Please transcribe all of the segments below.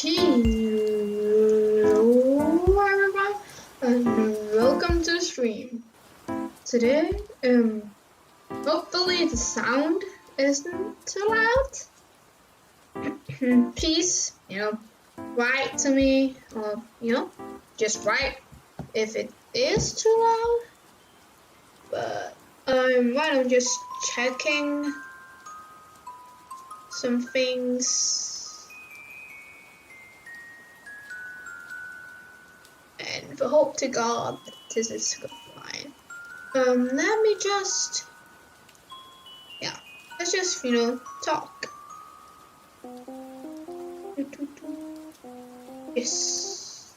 Hello everyone and welcome to the stream. Today, hopefully the sound isn't too loud. Please, write to me or, just write if it is too loud. But right, I'm just checking some things. And for hope to God that this is fine. Let me just, let's just, talk. Yes.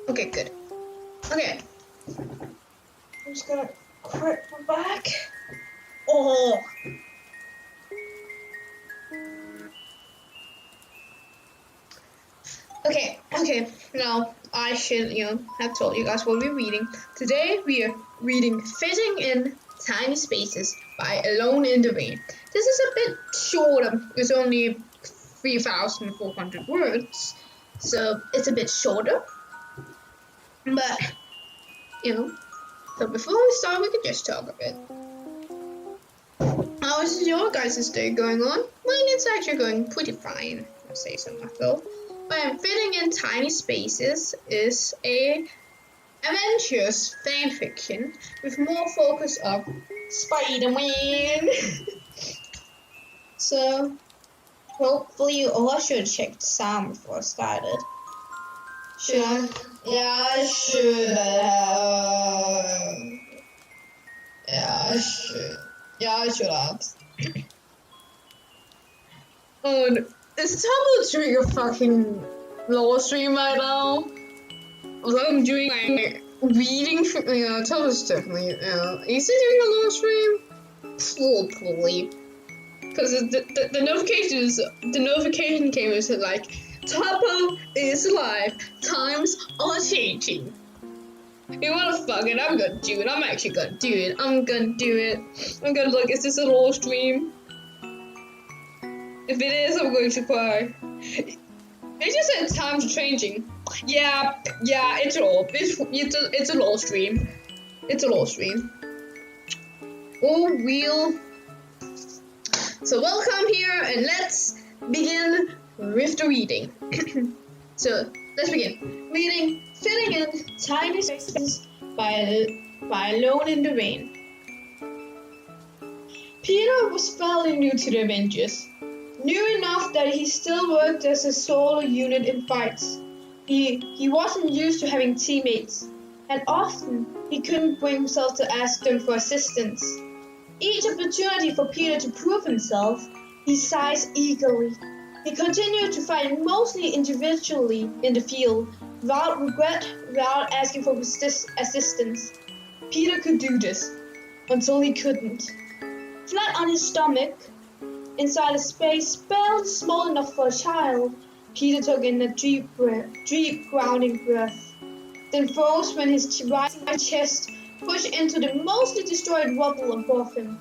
Okay, good. Okay. I'm just gonna crack my back. Oh. Okay. Now, I should, have told you guys what we're reading. Today, we are reading Fitting in Tiny Spaces by Alone in the Rain. This is a bit shorter. It's only 3,400 words. So, it's a bit shorter. But, so before we start, we can just talk a bit. How is your guys' day going on? Mine is actually going pretty fine, I'll say so myself. Fitting in Tiny Spaces is a adventurous fanfiction with more focus on Spider-Man. So, hopefully you all should check the sound before I started. Should I? Yeah, I should have. Yeah, I should have. Is Tumblr doing a fucking law stream right now? Although I'm doing my reading for, Tumblr's definitely, is he doing a law stream? Probably. Because the notification came and said like, Tumblr is live, times are changing. You wanna fuck it, I'm gonna do it, I'm actually gonna do it, I'm gonna do it. I'm gonna look, is this a law stream? If it is, I'm going to cry. They just said times are changing. Yeah, it's a law stream. It's a law stream. Oh, real. So welcome here, and let's begin with the reading. So let's begin. Reading Filling in Tiny Spaces by Alone in the Rain. Peter was fairly new to the Avengers. New enough that he still worked as a solo unit in fights. He wasn't used to having teammates, and often he couldn't bring himself to ask them for assistance. Each opportunity for Peter to prove himself, he seized eagerly. He continued to fight mostly individually in the field, without regret, without asking for assistance. Peter could do this, until he couldn't. Flat on his stomach, inside a space barely small enough for a child, Peter took in a deep, grounding breath, then froze when his rising chest pushed into the mostly destroyed rubble above him.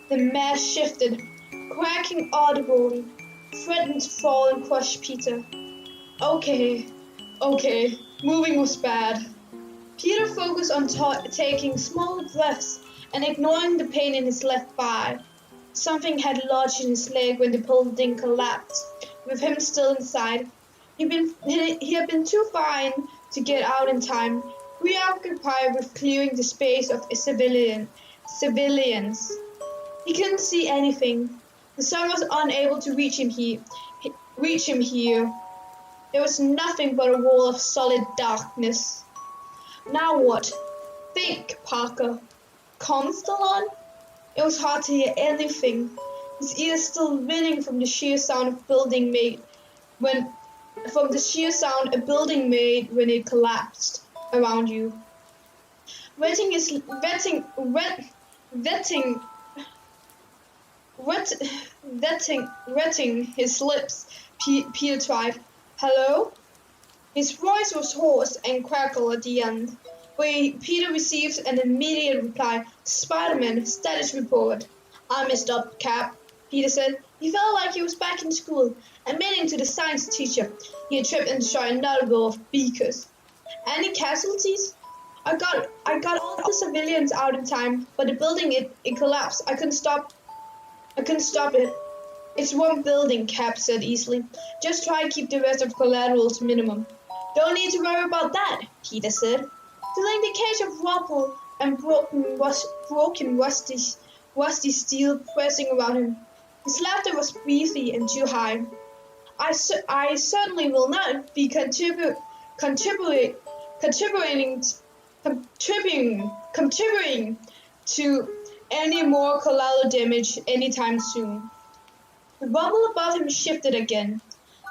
The mass shifted, cracking audibly, threatened to fall and crush Peter. Okay, moving was bad. Peter focused on taking small breaths and ignoring the pain in his left thigh. Something had lodged in his leg when the building collapsed, with him still inside. He had been too fine to get out in time, preoccupied with clearing the space of civilians. He couldn't see anything. The sun was unable to reach him here. There was nothing but a wall of solid darkness. Now what? Think, Parker. Constellon? It was hard to hear anything, his ears still ringing from the sheer sound a building made when it collapsed around you. Wetting his lips, Peter tried. Hello? His voice was hoarse and crackled at the end. Peter receives an immediate reply. Spider-Man, status report. I messed up, Cap, Peter said. He felt like he was back in school, admitting to the science teacher he had tripped and destroyed another row of beakers. Any casualties? I got all the civilians out in time, but the building it collapsed. I couldn't stop it. It's one building, Cap said easily. Just try and keep the rest of collateral to minimum. Don't need to worry about that, Peter said, feeling the cage of rubble and broken rusty steel pressing around him. His laughter was breathy and too high. I certainly will not be contributing contributing contributing to any more collateral damage anytime soon. The bubble above him shifted again,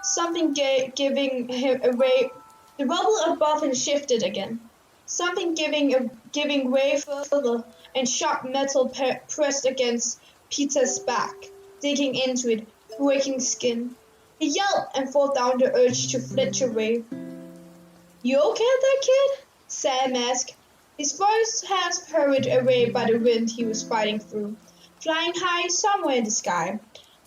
something giving him away. The bubble above him shifted again, something giving way further, and sharp metal pressed against Peter's back, digging into it, breaking skin. He yelped and fought down the urge to flinch away. You okay there, kid? Sam asked. His voice half hurried away by the wind he was fighting through, flying high somewhere in the sky.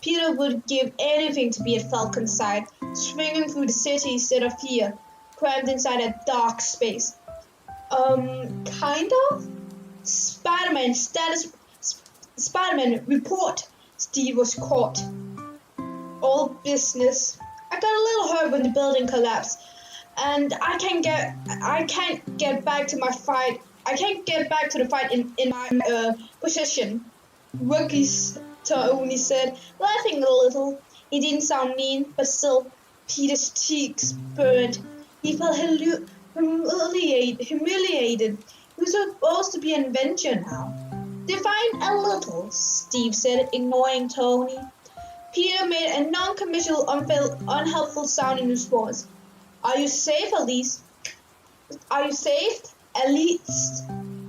Peter would give anything to be at Falcon's side, swinging through the city instead of here, crammed inside a dark space. Kind of? Spider-Man status. Spider-Man report. Steve was caught. All business. I got a little hurt when the building collapsed, and I can't get back to my fight. I can't get back to the fight in my position. Rookies, Tony said, laughing a little. He didn't sound mean, but still, Peter's cheeks burned. He felt humiliated. He was supposed to be an Avenger now. Define a little, Steve said, ignoring Tony. Peter made a non-committal, unhelpful sound in response. Are you safe, at least? Are you safe? At least?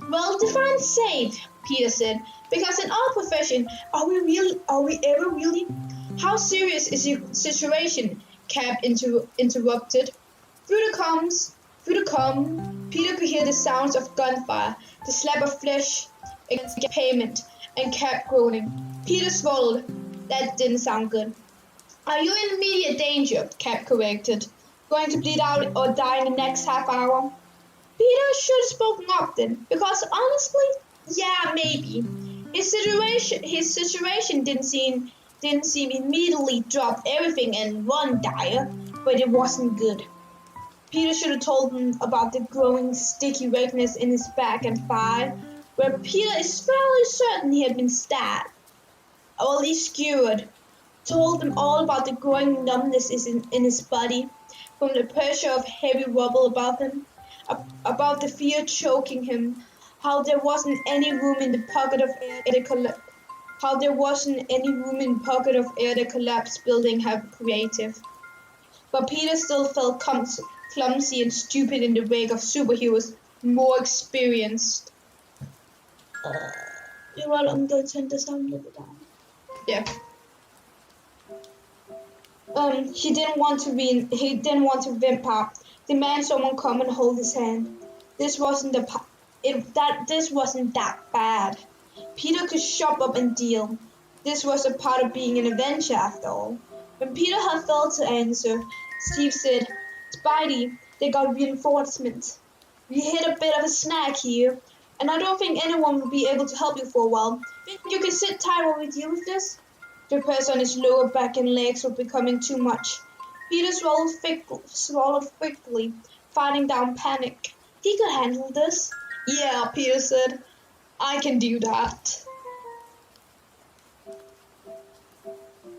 Well, define safe, Peter said. Because in our profession, are we ever really? How serious is your situation? Cap interrupted. Through the com, Peter could hear the sounds of gunfire, the slap of flesh against the pavement, and Cap groaning. Peter swallowed. That didn't sound good. Are you in immediate danger? Cap corrected. Going to bleed out or die in the next half hour? Peter should have spoken up then, because honestly, yeah, maybe. His situation didn't seem immediately drop everything and run dire, but it wasn't good. Peter should have told him about the growing sticky redness in his back and thigh, where Peter is fairly certain he had been stabbed, or at least skewered. Told him all about the growing numbness in his body from the pressure of heavy rubble above him, about the fear choking him, how there wasn't any room in the pocket of air the collapsed building had creative. But Peter still felt clumsy and stupid in the wake of superheroes more experienced. You're right, I'm going to turn the sound a little bit down. Yeah. He didn't want to vamp out. Demand someone come and hold his hand. This wasn't that bad. Peter could shop up and deal. This was a part of being an Avenger after all. When Peter had failed to answer, Steve said, Spidey, they got reinforcements. We hit a bit of a snag here, and I don't think anyone will be able to help you for a while. Think you can sit tight while we deal with this? The pressure on his lower back and legs were becoming too much. Peter swallowed quickly, fighting down panic. He could handle this. Yeah, Peter said. I can do that.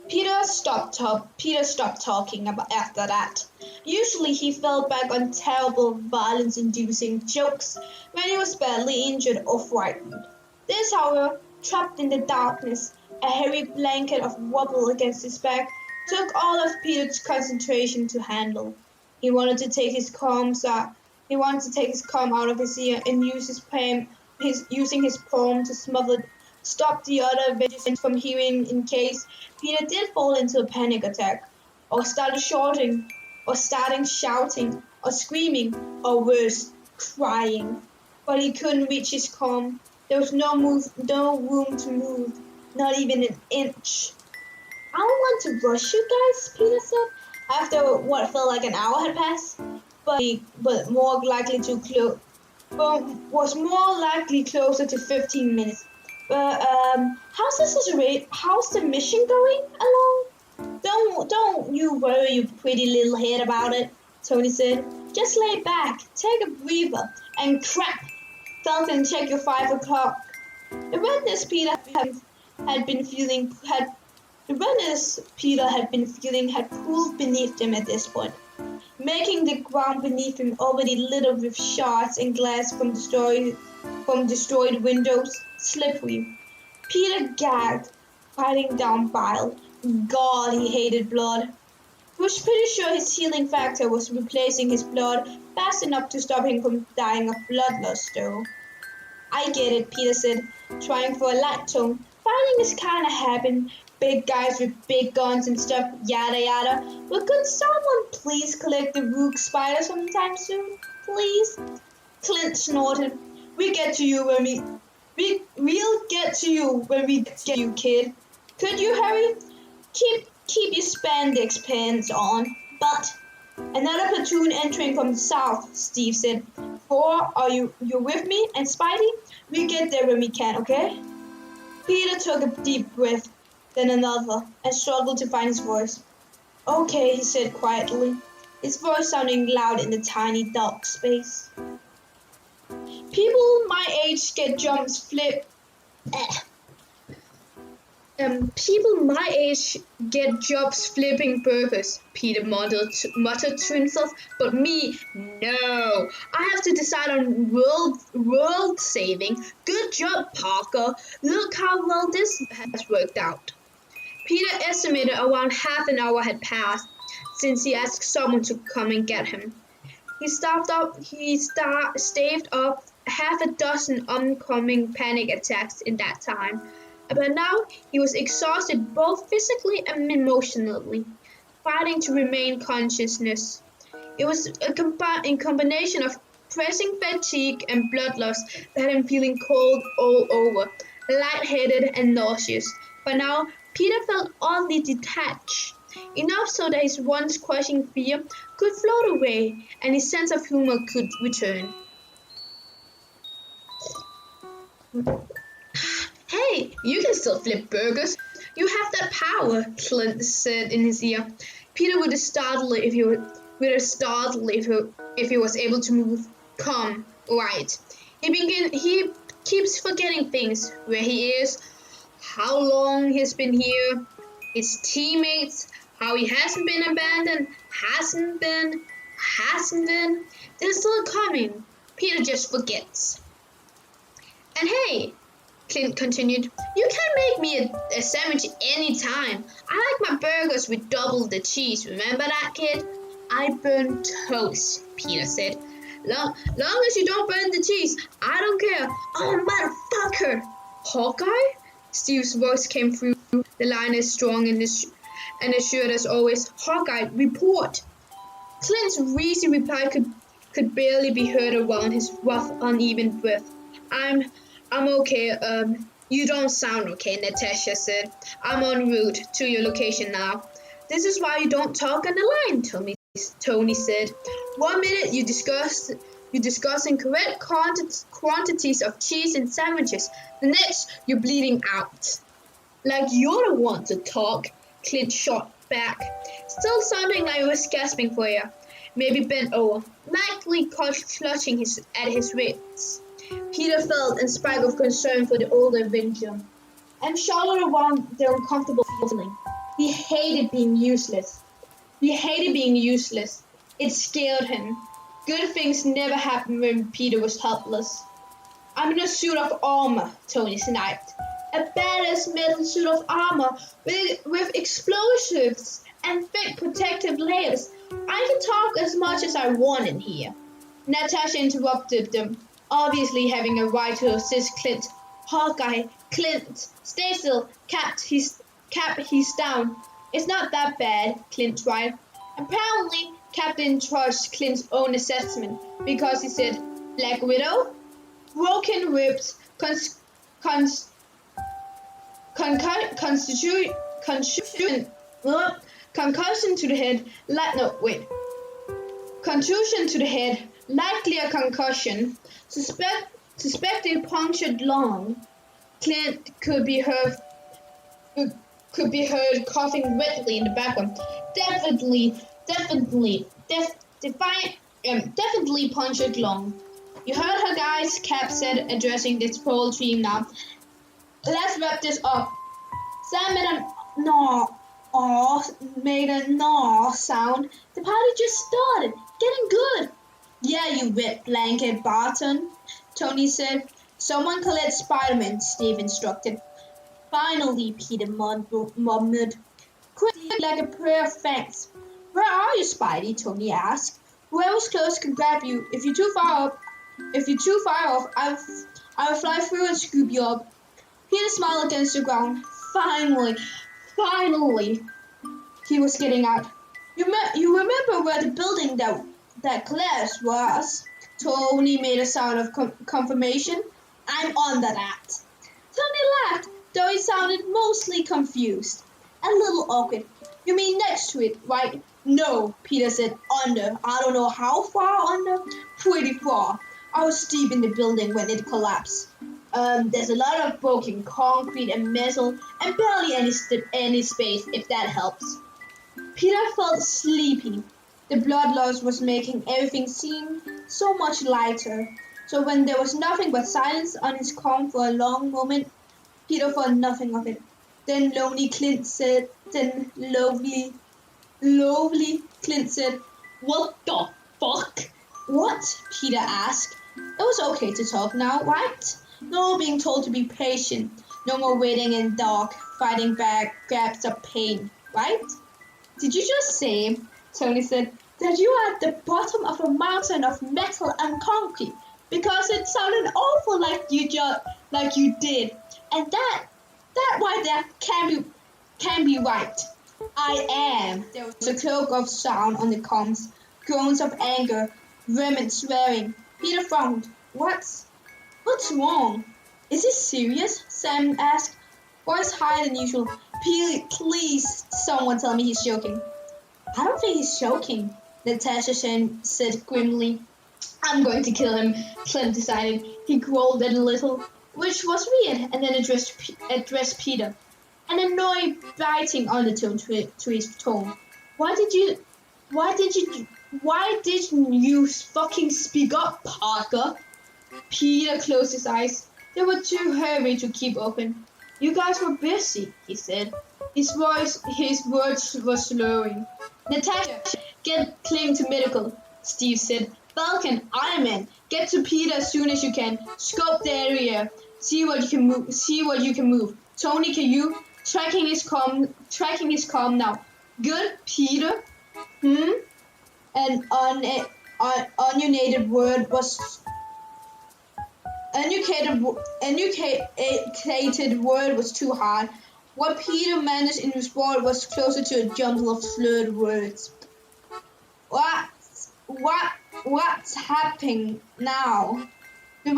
Peter stopped talking after that. Usually he fell back on terrible violence-inducing jokes when he was badly injured or frightened. This, however, trapped in the darkness, a heavy blanket of rubble against his back, took all of Peter's concentration to handle. He wanted to take his comb out of his ear and using his palm to stop the other Avengers from hearing in case Peter did fall into a panic attack, or started shouting, or screaming, or worse, crying. But he couldn't reach his comb. There was no room to move, not even an inch. I don't want to rush you guys, Peter said, after what felt like an hour had passed, but more likely to but was more likely closer to 15 minutes. But how's the mission going along? Don't you worry your pretty little head about it, Tony said. Just lay back, take a breather, and crap, Falcon, check your 5 o'clock. The redness Peter had been feeling had the redness Peter had been feeling had cooled beneath him at this point, making the ground beneath him already littered with shards and glass from destroyed windows slippery. Peter gagged, fighting down bile. God, he hated blood. He was pretty sure his healing factor was replacing his blood fast enough to stop him from dying of bloodlust, though. I get it, Peter said, trying for a light tone. Fighting is kinda happening. Big guys with big guns and stuff, yada yada. But could someone please collect the rook spider sometime soon? Please? Clint snorted. We'll get to you when we'll get to you when we get to you, kid. Could you hurry? Keep your spandex pants on. But another platoon entering from the south, Steve said. Four, are you with me? And Spidey? We get there when we can, okay? Peter took a deep breath, then another, and struggled to find his voice. Okay, he said quietly, his voice sounding loud in the tiny dark space. People my age get jumps flip. People my age get jobs flipping burgers, Peter muttered to himself, but me, no. I have to decide on world saving. Good job, Parker. Look how well this has worked out. Peter estimated around half an hour had passed since he asked someone to come and get him. He staved off half a dozen oncoming panic attacks in that time. But now he was exhausted both physically and emotionally, fighting to remain consciousness. It was a combination of pressing fatigue and bloodlust that had him feeling cold all over, lightheaded and nauseous. But now Peter felt oddly detached, enough so that his once crushing fear could float away and his sense of humor could return. Hey, you can still flip burgers. You have that power, Clint said in his ear. Peter would have startled if he was able to move. Come, right. He keeps forgetting things. Where he is, how long he's been here, his teammates, how he hasn't been abandoned, hasn't been. They're still coming. Peter just forgets. And hey, Clint continued, you can make me a sandwich any time. I like my burgers with double the cheese. Remember that, kid? I burn toast, Peter said. Long as you don't burn the cheese, I don't care. Oh, motherfucker. Hawkeye? Steve's voice came through the line as strong and assured as always. Hawkeye, report. Clint's wheezy reply could barely be heard around his rough, uneven breath. I'm okay. You don't sound okay, Natasha said. I'm en route to your location now. This is why you don't talk on the line, Tony said. 1 minute you're discussing correct quantities of cheese and sandwiches. The next, you're bleeding out. Like you're the one to talk, Clint shot back, still sounding like he was gasping for air. Maybe bent over, lightly clutching at his wrists. Peter felt a spike of concern for the old Avenger, and shuddered around the uncomfortable feeling. He hated being useless. It scared him. Good things never happened when Peter was helpless. I'm in a suit of armor, Tony sniped. A badass metal suit of armor with explosives and thick protective layers. I can talk as much as I want in here. Natasha interrupted them, obviously having a right to assist Clint. Hawkeye, Clint, stay still, Cap, he's down. It's not that bad, Clint tried. Apparently, Cap didn't trust Clint's own assessment because he said, Black Widow? Broken ribs, Concussion, concussion to the head. Contusion to the head, likely a concussion. Suspected punctured lung. Clint could be heard coughing wetly in the background. Definitely punctured lung. You heard her, guys, Cap said, addressing this whole team now. Let's wrap this up. Sam made a gnaw sound. The party just started. Getting good. Yeah, you wet blanket, Barton, Tony said. Someone collect Spider-Man, Steve instructed. Finally, Peter murmured. Quick, like a prayer of thanks. Where are you, Spidey? Tony asked. Whoever's close can grab you. If you're too far off, I will fly through and scoop you up. Peter smiled against the ground. Finally, he was getting out. You remember where the building that collapsed was? Tony made a sound of confirmation. I'm under that. Tony laughed, though he sounded mostly confused. A little awkward. You mean next to it, right? No, Peter said. Under. I don't know how far under. Pretty far. I was deep in the building when it collapsed. There's a lot of broken concrete and metal and barely any space, if that helps. Peter felt sleepy. The blood loss was making everything seem so much lighter. So when there was nothing but silence on his comm for a long moment, Peter thought nothing of it. Then lovely Clint said, What the fuck? What? Peter asked. It was okay to talk now, right? No more being told to be patient. No more waiting in dark, fighting back grabs of pain, right? Did you just say, Tony said, that you are at the bottom of a mountain of metal and concrete? Because it sounded awful like you did. And that right there can be right. I am. There was a cloak of sound on the comms, groans of anger, vehement swearing. Peter frowned. What's wrong? Is he serious? Sam asked, voice higher than usual. Please, someone tell me he's joking. I don't think he's joking, Natasha said grimly. I'm going to kill him, Clint decided. He growled a little, which was weird, and then addressed Peter. An annoyed, biting undertone to his tone. Why didn't you fucking speak up, Parker? Peter closed his eyes. They were too heavy to keep open. You guys were busy, he said. His words were slurring. Natasha, cling to medical, Steve said. Falcon, Iron Man, get to Peter as soon as you can. Scope the area. See what you can move. Tony, can you? Tracking his comm now. Good, Peter? An uneducated word was too hard. What Peter managed in his word was closer to a jumble of slurred words. What's happening now? The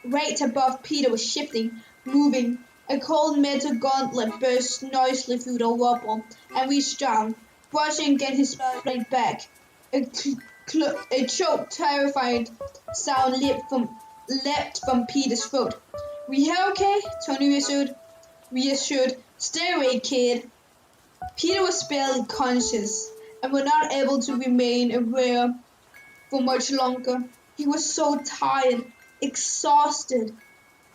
rate above Peter was shifting, moving. A cold metal gauntlet burst noisily through the rubble and reached down, brushing against his blade back. A choked, terrified sound leapt from Peter's throat. We here okay? Tony reassured. Stay away, kid. Peter was barely conscious and was not able to remain aware for much longer. He was so tired, exhausted.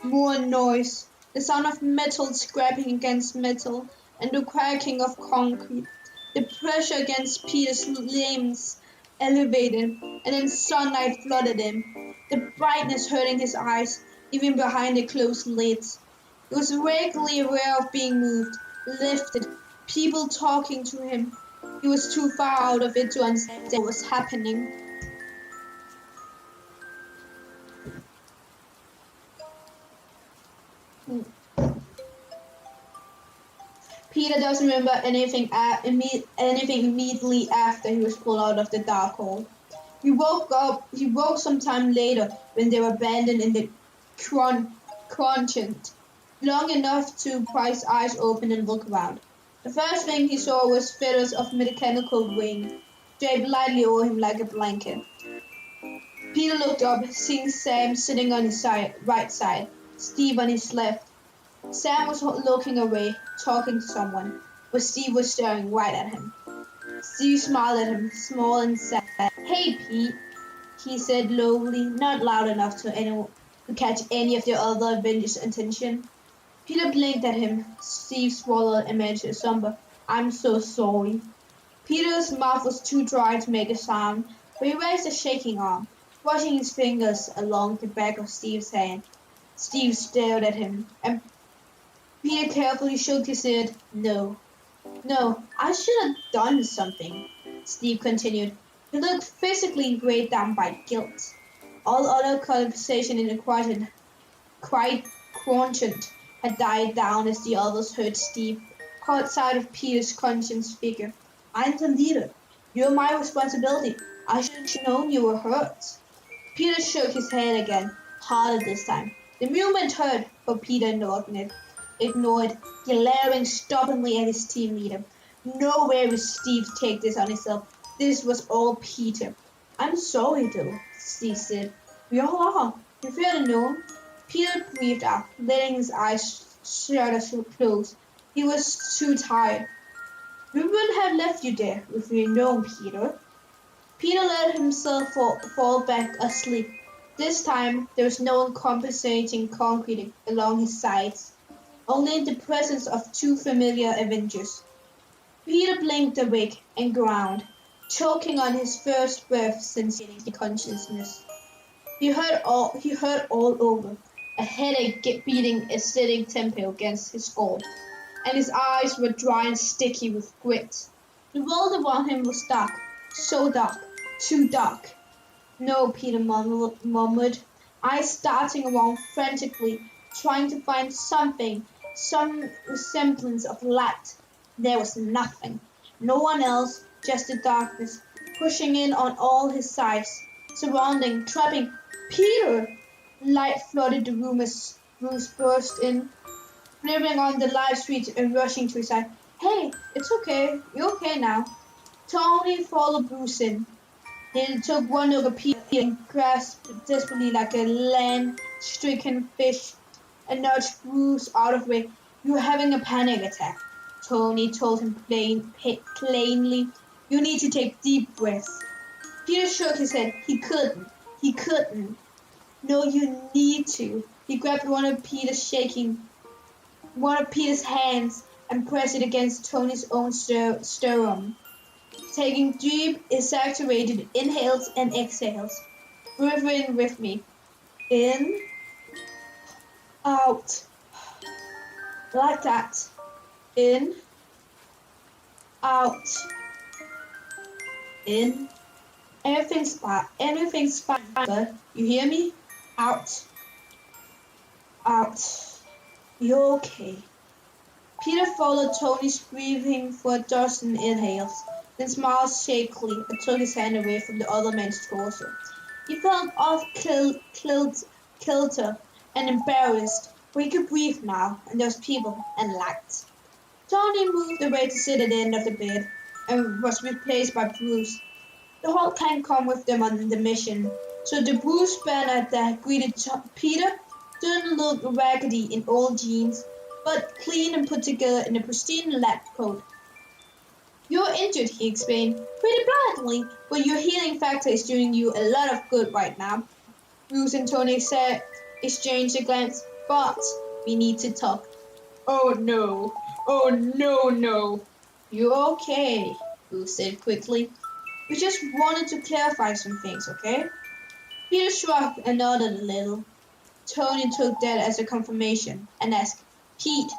More noise. The sound of metal scraping against metal and the cracking of concrete. The pressure against Peter's limbs elevated, and then sunlight flooded him, the brightness hurting his eyes, even behind the closed lids. He was vaguely aware of being moved, lifted, people talking to him. He was too far out of it to understand what was happening. Peter doesn't remember anything immediately after he was pulled out of the dark hole. He woke sometime later when they were abandoned in the Quadrant. long enough to pry his eyes open and look around. The first thing he saw was feathers of mechanical wing, draped lightly over him like a blanket. Peter looked up, seeing Sam sitting on his right side, Steve on his left. Sam was looking away, talking to someone, but Steve was staring right at him. Steve smiled at him, small and sad. "Hey, Pete," he said lowly, not loud enough to catch any of the other Avengers' attention. Peter blinked at him. Steve swallowed and managed a somber, "I'm so sorry." Peter's mouth was too dry to make a sound, but he raised a shaking arm, brushing his fingers along the back of Steve's hand. Steve stared at him, and Peter carefully shook his head. "No, no, I should have done something," Steve continued. He looked physically weighed down by guilt. All other conversation in the quiet quotient had died down as the others heard Steve caught sight of Peter's conscious figure. "I'm the leader. You're my responsibility. I should have known you were hurt." Peter shook his head again, harder this time. The movement hurt, but Peter ignored, glaring stubbornly at his team leader. Nowhere would Steve take this on himself. This was all Peter. "I'm sorry, though," Steve said. "We all are. If we had known." Peter breathed out, letting his eyes shutter close. He was too tired. "We wouldn't have left you there if we'd known, Peter." Peter let himself fall back asleep. This time there was no compensating concrete along his sides, only the presence of two familiar Avengers. Peter blinked awake and ground, choking on his first breath since gaining consciousness. He heard all over, a headache beating a steady tempo against his skull, and his eyes were dry and sticky with grit. The world around him was dark, so dark, too dark. "No," Peter murmured, eyes darting around frantically, trying to find something, some semblance of light. There was nothing. No one else, just the darkness, pushing in on all his sides, surrounding, trapping. "Peter!" Light flooded the room as Bruce burst in, flipping on the live switch and rushing to his side. "Hey, it's okay. You're okay now." Tony followed Bruce in. He took one look at Peter and grasped desperately like a land-stricken fish and nudged Bruce out of the way. "You're having a panic attack," Tony told him plainly. "You need to take deep breaths." Peter shook his head. He couldn't. He couldn't. "No, you need to." He grabbed one of Peter's hands and pressed it against Tony's own sternum. Taking deep, exaggerated inhales and exhales. "Breathe in with me. In, out. Like that. In, out. In. Everything's fine. Everything's fine, bud. You hear me? Out. Out. You're okay." Peter followed Tony's breathing for a dozen inhales, then smiled shakily and took his hand away from the other man's torso. He felt off kilter and embarrassed, but he could breathe now, and there was people and light. Tony moved away to sit at the end of the bed and was replaced by Bruce. The Hulk can't come with them on the mission, so the Bruce banner that greeted Peter didn't look raggedy in old jeans, but clean and put together in a pristine lab coat. "You're injured," he explained, "pretty badly, but your healing factor is doing you a lot of good right now." Bruce and Tony exchanged a glance, "But we need to talk." "Oh no, oh no, no." "You're okay," Bruce said quickly. "We just wanted to clarify some things, okay?" Peter shrugged and nodded a little. Tony took that as a confirmation and asked, "Pete,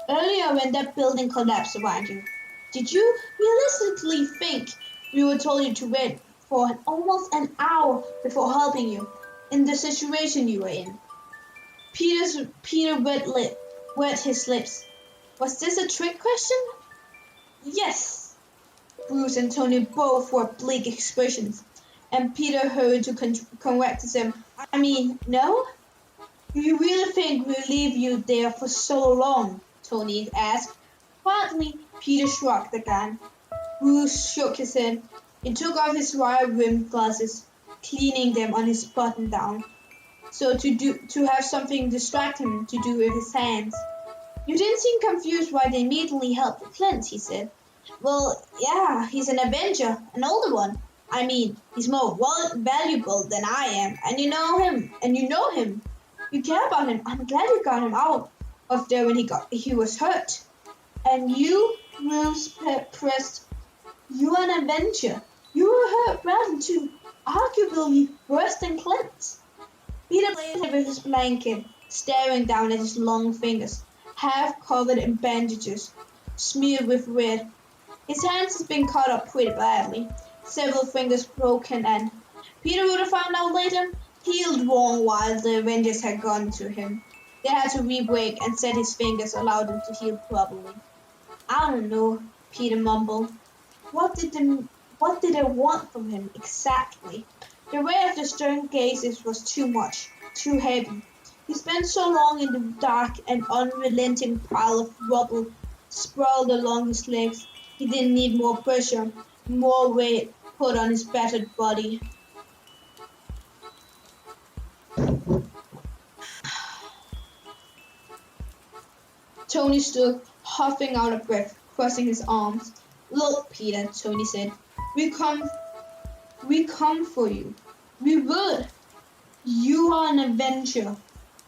earlier when that building collapsed around you, did you realistically think we were told you to wait for almost an hour before helping you in the situation you were in?" Peter wet his lips. Was this a trick question? "Yes." Bruce and Tony both wore bleak expressions, and Peter hurried to correct them. "I mean, no? Do you really think we'll leave you there for so long? Tony asked. Quietly, Peter shrugged again. Bruce shook his head. He took off his wire-rimmed glasses, cleaning them on his button-down, so to have something distract him to do with his hands. You didn't seem confused why they immediately helped Clint, he said. Well, yeah, he's an Avenger, an older one. I mean, he's more valuable than I am, and you know him. You care about him. I'm glad you got him out of there when he was hurt. And you, Bruce pressed, you're an Avenger. You were hurt badly too, arguably worse than Clint. Peter lay with his blanket, staring down at his long fingers, half covered in bandages, smeared with red. His hands had been cut up pretty badly, several fingers broken, and Peter would have found out later, healed wrong while the Avengers had gone to him. They had to re-break and set his fingers allowed them to heal properly. I don't know, Peter mumbled. What did they want from him exactly? The weight of the stern gazes was too much, too heavy. He spent so long in the dark and unrelenting pile of rubble sprawled along his legs. He didn't need more pressure, more weight put on his battered body. Tony stood, huffing out of breath, crossing his arms. Look, Peter, Tony said, we come for you. We would. You are an Avenger.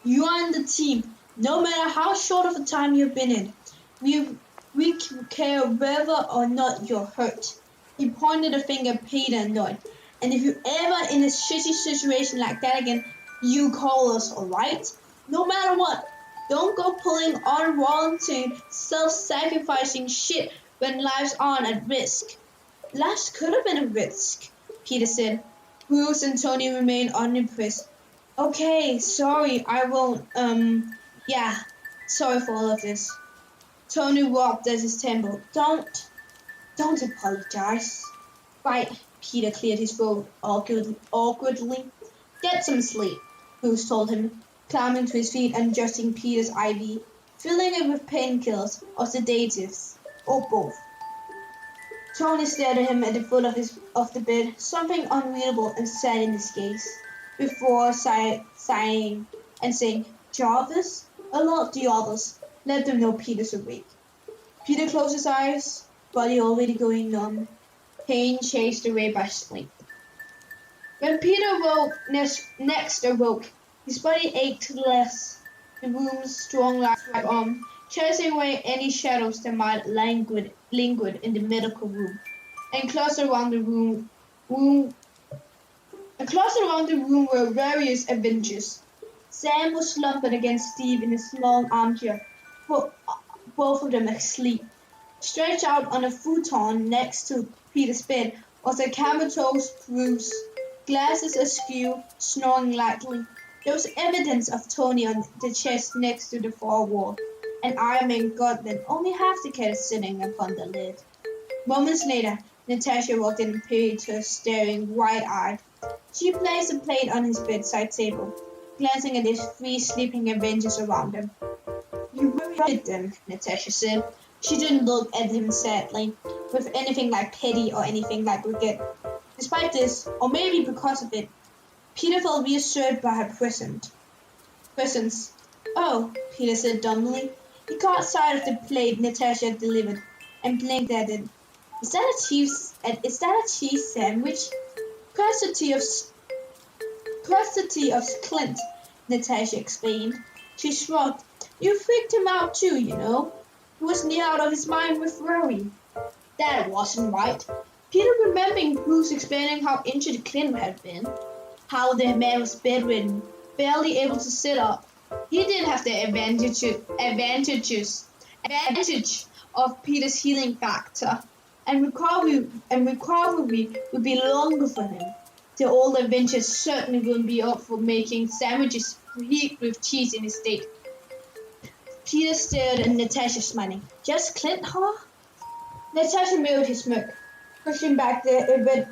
You are in the team, no matter how short of a time you've been in. We care whether or not you're hurt. He pointed a finger at Peter and nodded. And if you're ever in a shitty situation like that again, you call us, alright? No matter what. Don't go pulling unwarranted, self-sacrificing shit when lives aren't at risk. Lives could have been at risk, Peter said. Bruce and Tony remained unimpressed. Okay, sorry, I won't, yeah, sorry for all of this. Tony rubbed at his temple. Don't apologize. Right, Peter cleared his throat awkwardly. Get some sleep, Bruce told him, climbing to his feet and adjusting Peter's IV, filling it with painkillers or sedatives, or both. Tony stared at him at the foot of the bed, something unreadable and sad in his gaze, before sighing and saying, Jarvis, alert the others. Let them know Peter's awake. Peter closed his eyes, body already going numb, pain chased away by sleep. When Peter next awoke, his body ached less. The room's strong light on, chasing away any shadows that might lingered in the medical room. And close around the room were various Avengers. Sam was slumped against Steve in his long armchair, both of them asleep. Stretched out on a futon next to Peter's bed was a comatose Bruce, glasses askew, snoring lightly. There was evidence of Tony on the chest next to the far wall, an Iron Man gauntlet only half the cat sitting upon the lid. Moments later, Natasha walked in and Peter staring wide-eyed. She placed a plate on his bedside table, glancing at the three sleeping Avengers around him. You worried them, Natasha said. She didn't look at him sadly, with anything like pity or anything like regret. Despite this, or maybe because of it, Peter felt reassured by her presence. Oh, Peter said dumbly. He caught sight of the plate Natasha had delivered and blinked at it. Is that a cheese sandwich? Courtesy of Clint, Natasha explained. She shrugged. You freaked him out too, you know. He was near out of his mind with worry. That wasn't right. Peter remembering Bruce explaining how injured Clint had been, how the man was bedridden, barely able to sit up. He didn't have the advantage of Peter's healing factor, and recovery would be longer for him. The old Avengers certainly wouldn't be up for making sandwiches heaped with cheese in his state. Peter stared at Natasha, smiling. Just Clint, huh? Natasha mirrored his smirk, pushing back the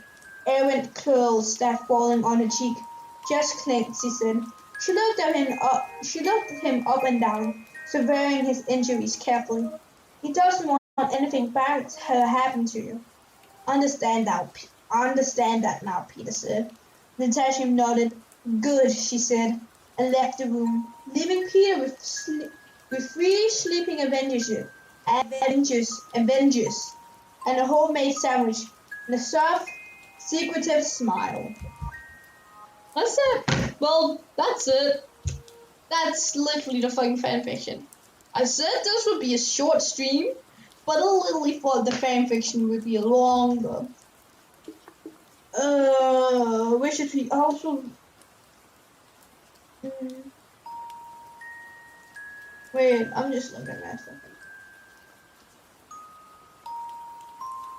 errant curls that falling on her cheek. Just Clint, she said. She looked at him up and down, surveying his injuries carefully. He doesn't want anything bad to happen to you. Understand that now, Peter said. The detective nodded. Good, she said, and left the room, leaving Peter with three sleeping Avengers, and a homemade sandwich, and a soft, secretive smile. That's it. Well, that's it. That's literally the fucking fanfiction. I said this would be a short stream, but I literally thought the fanfiction would be longer. We should be also. Wait, I'm just looking at something.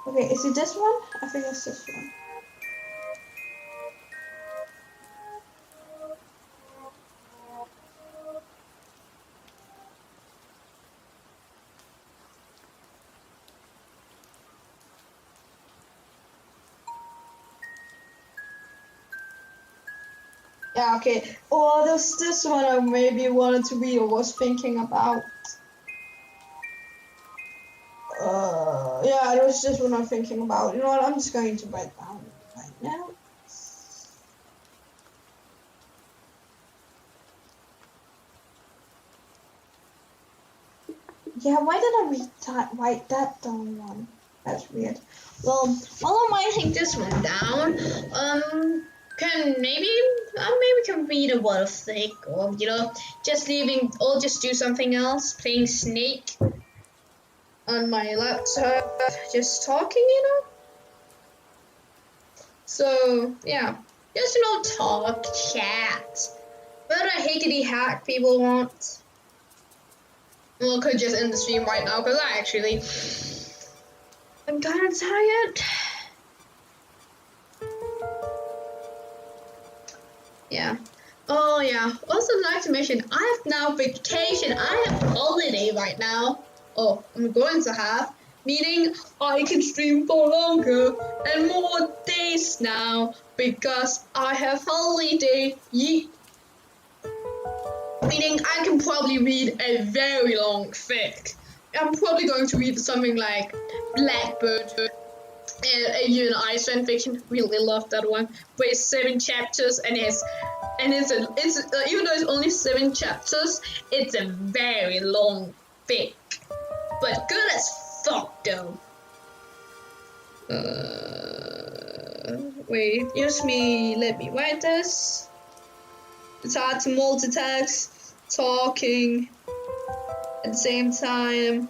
Okay, is it this one? I think it's this one. Yeah, okay. Oh, there's this one I maybe wanted to read or was thinking about. Yeah, it was this one I'm thinking about. You know what? I'm just going to write down right now. Yeah, why did I write that down one? That's weird. Well, while I'm writing this one down, can maybe can read a what of thick, or just leaving or just do something else, playing Snake on my laptop, just talking. So yeah, just talk, chat. But I hakety hack people want. Well, could just end the stream right now because I'm kind of tired. Yeah. Oh yeah. Also, I'd like to mention I have now vacation. I have holiday right now. Oh, I'm going to have. Meaning I can stream for longer and more days now because I have holiday. Meaning I can probably read a very long fic. I'm probably going to read something like Blackbird, a you and Ice fanfiction. Really love that one. But it's 7 chapters and it's even though it's only 7 chapters, it's a very long fic. But good as fuck though. Wait, let me write this. It's hard to multitask, talking at the same time.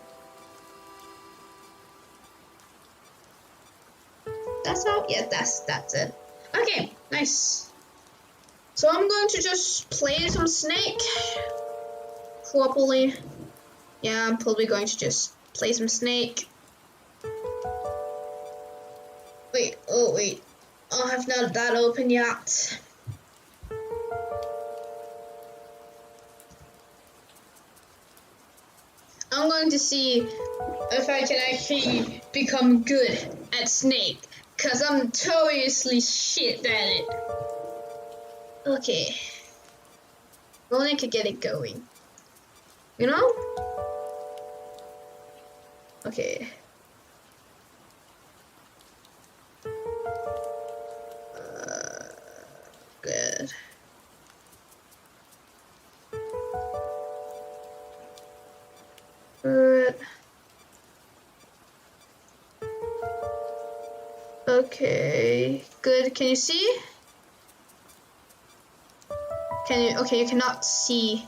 That's how, yeah, that's it. Okay, nice. So I'm going to just play some Snake properly. Yeah, I'm probably going to just play some Snake. Wait, I have not that open yet. I'm going to see if I can actually become good at Snake, cause I'm notoriously shit at it. Okay. Only I could get it going. Okay. Good. Good. Okay. Good. Can you see? Okay, you cannot see.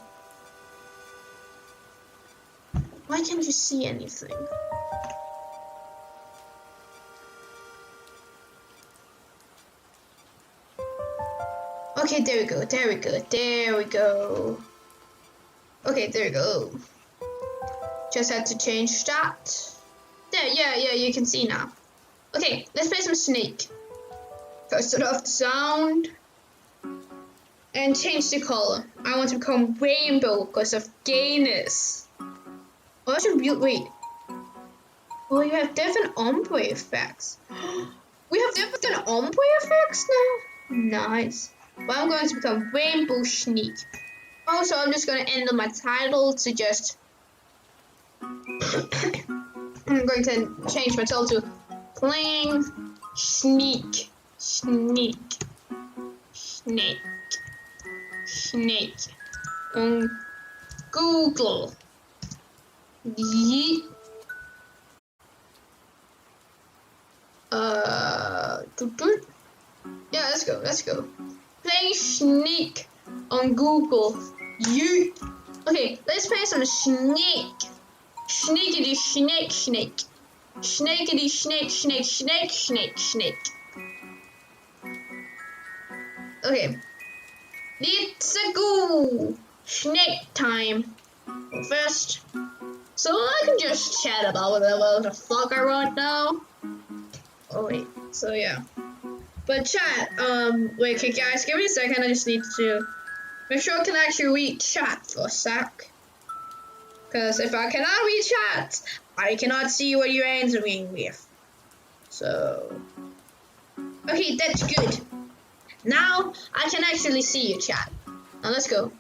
Why can't you see anything? Okay, there we go. Okay, there we go. Just had to change that. There, yeah, you can see now. Okay, let's play some Snake. First turn off the sound. And change the color. I want to become rainbow because of gayness. Oh, I should wait. Oh, you have different ombre effects. We have different ombre effects now? Nice. But I'm going to become Rainbow Sneak. Also, I'm just going to end on my title to just... I'm going to change my title to Playing Sneak. Sneak. Snake. Snake. On Google. Yeet. Yeah, let's go. Playing Sneak on Google. You. Okay, let's play some Snake. Sneakity snake snake. Snakety snake snake snake snake snake. Okay. Let's go. Snake time. First. So I can just chat about whatever the fuck I want now. Oh wait, so yeah. But chat, wait, okay guys, give me a second, I just need to make sure I can actually read chat for a sec. Because if I cannot read chat, I cannot see what you're answering with. So, okay, that's good. Now, I can actually see you chat. Now let's go.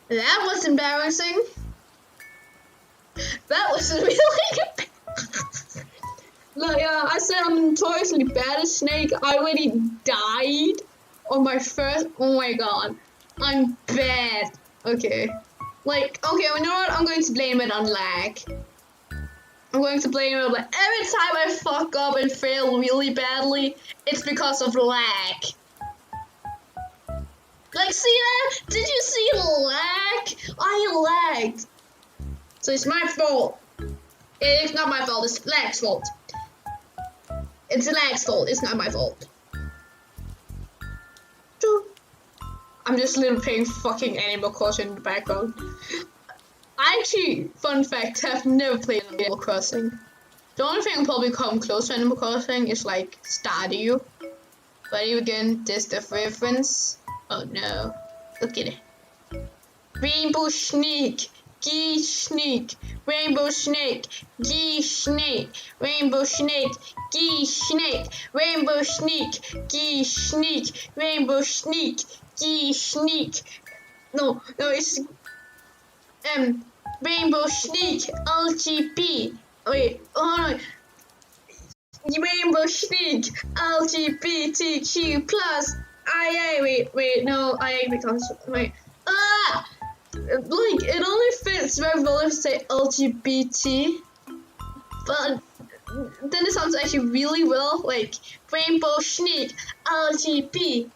That was embarrassing. That was really embarrassing. Like, I said I'm notoriously bad at Snake. I already died on my first. Oh my god. I'm bad. Okay. Like, okay, you know what? I'm going to blame it on lag. I'm going to blame it on lag. Every time I fuck up and fail really badly, it's because of lag. Like, see that? Did you see lag? I lagged. So it's my fault. It's not my fault, it's lag's fault. It's lag's fault, it's not my fault. I'm just little playing fucking Animal Crossing in the background. I actually, fun fact, have never played Animal Crossing. The only thing probably come close to Animal Crossing is like Stardew. But even again, there's the reference. Oh no. Look at it. Rainbow Snake. Geese Snake. Rainbow Snake. Geese Snake. Rainbow Snake. Geese Snake. Rainbow Snake. Geese Snake. Rainbow Snake. Geese Snake. No, it's Rainbow Snake. LGB. Wait, oh no. Rainbow Snake. LGBTQ plus. Wait, no, IA becomes, wait, like, it only fits very well if you say LGBT, but then it sounds actually really well, like, Rainbow Sneak, LGBT,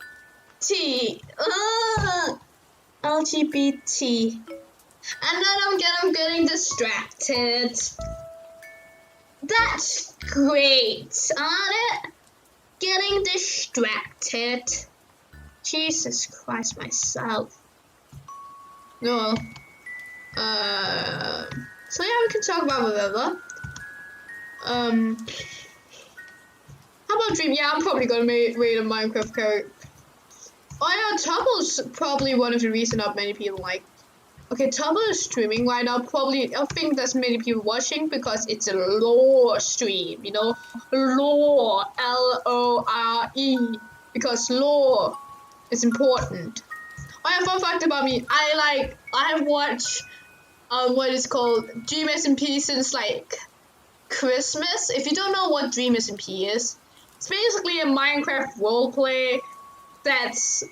LGBT, and then I'm getting distracted. That's great, aren't it? Getting distracted. Jesus Christ, myself. No. So yeah, we can talk about whatever. How about Dream? Yeah, I'm probably gonna rate a Minecraft character. Oh yeah, Tubble's probably one of the reasons not many people like. Okay, Tubble is streaming right now. Probably, I think there's many people watching because it's a lore stream, you know? Lore, L-O-R-E, because lore is important. Oh yeah, fun fact about me, I have watched, what is called Dream SMP since, like, Christmas. If you don't know what Dream SMP is, it's basically a Minecraft roleplay that's,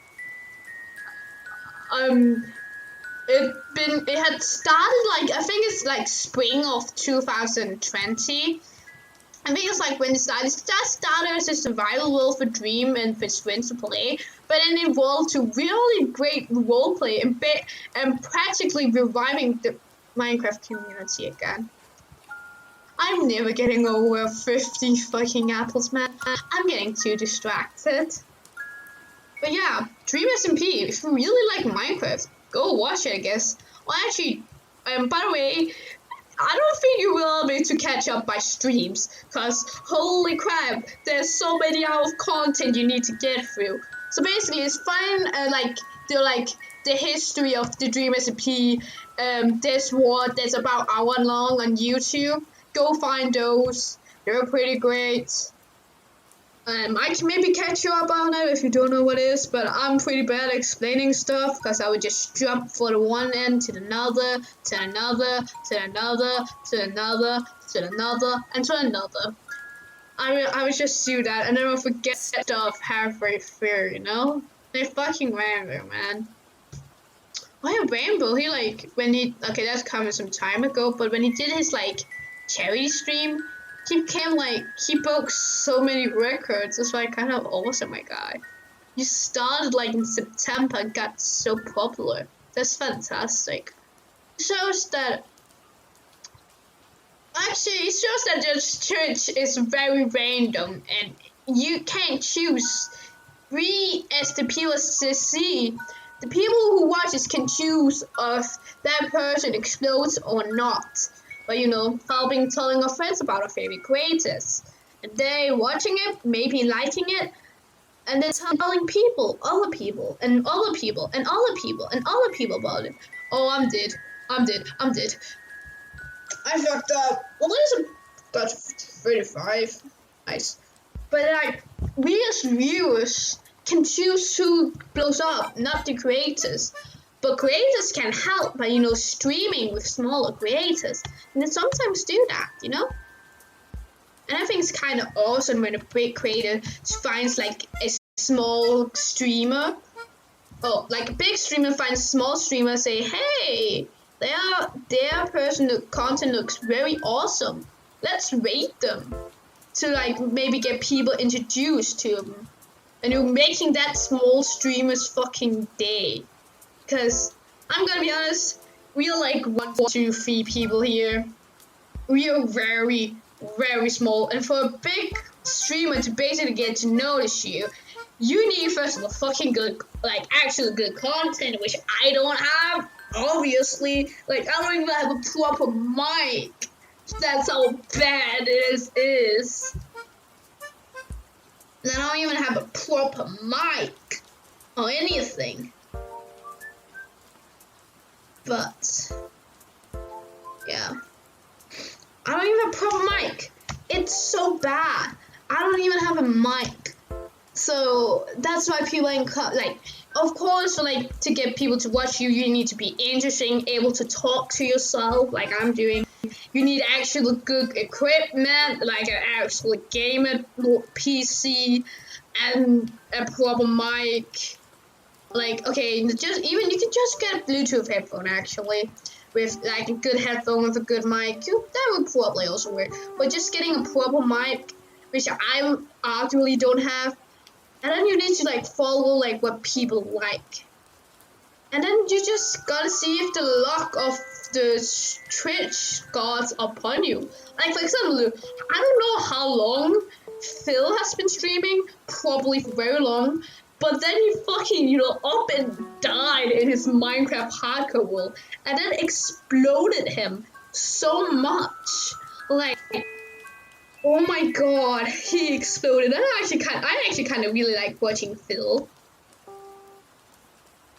it had started, like, I think it's like spring of 2020. I think it's like when it started. It just started as a survival world for Dream and for his friends to play, but then it evolved to really great roleplay and practically reviving the Minecraft community again. I'm never getting over 50 fucking apples, man. I'm getting too distracted. But yeah, Dream SMP, if you really like Minecraft, go watch it, I guess. Well, actually, by the way, I don't think you will be able to catch up by streams, cause holy crap, there's so many hours of content you need to get through. So basically, it's fine, like the history of the Dream SMP this one that's about hour long on YouTube. Go find those. They're pretty great. I can maybe catch you up on it if you don't know what it is, but I'm pretty bad at explaining stuff because I would just jump from the one end to another, to another, to another, to another, to another, and to another. I would just do that and then I'll forget stuff halfway through, you know? They fucking Rambo, man. Why Rambo? He okay, that's coming some time ago, but when he did his charity stream, he broke so many records. It's like kind of awesome, my guy. You started in September, got so popular. That's fantastic. It shows that this church is very random and you can't choose. We, as the people see, the people who watch this can choose if that person explodes or not. But helping telling our friends about our favorite creators. And they watching it, maybe liking it, and then telling people, other people, and other people, and other people, and other people about it. Oh, I'm dead. I fucked up. Well, got 35. Nice. But we as viewers can choose who blows up, not the creators. But creators can help by, streaming with smaller creators. And they sometimes do that, And I think it's kind of awesome when a big creator finds a small streamer. Oh, a big streamer finds a small streamer, say, hey, their content looks very awesome. Let's rate them. To maybe get people introduced to them. And you're making that small streamer's fucking day. Because I'm gonna be honest, we are 1, 2, 3 people here. We are very, very small. And for a big streamer to basically get to notice you, you need first of all fucking good, actually good content, which I don't have, obviously. I don't even have a proper mic. That's how bad this is. And I don't even have a proper mic or anything. But yeah, I don't even have a proper mic. It's so bad. I don't even have a mic. So that's why people of course, to get people to watch you, you need to be interesting, able to talk to yourself, like I'm doing. You need actual good equipment, like an actual gamer PC and a proper mic. Okay, you can just get a Bluetooth headphone actually, with a good headphone with a good mic. That would probably also work. But just getting a proper mic, which I arguably don't have, and then you need to follow what people like. And then you just gotta see if the luck of the Twitch gods upon you. For example, I don't know how long Phil has been streaming, probably for very long, but then he fucking, up and died in his Minecraft hardcore world, and then exploded him so much. Oh my god, he exploded. I actually kind of really like watching Phil.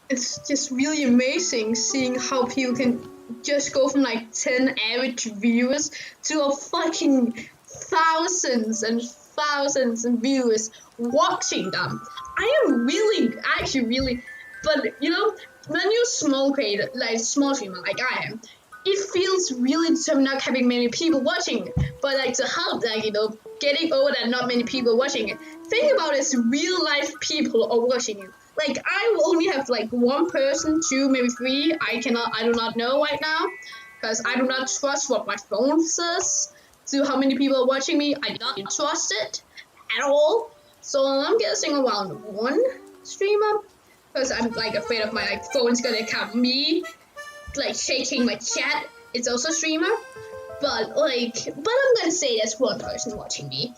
It's just really amazing seeing how people can just go from 10 average viewers to a fucking thousands and thousands of viewers watching them. I am actually really, but when you're small creator, small streamer like I am, it feels really to not having many people watching it. But to help getting over that not many people watching it. Think about it as real life people are watching it. I will only have 1 person, 2, maybe 3. I do not know right now, because I do not trust what my phone says to how many people are watching me. I do not trust it at all. So I'm guessing around 1 streamer, because I'm afraid of my phone's gonna count me shaking my chat. It's also a streamer, but I'm gonna say there's 1 person watching me.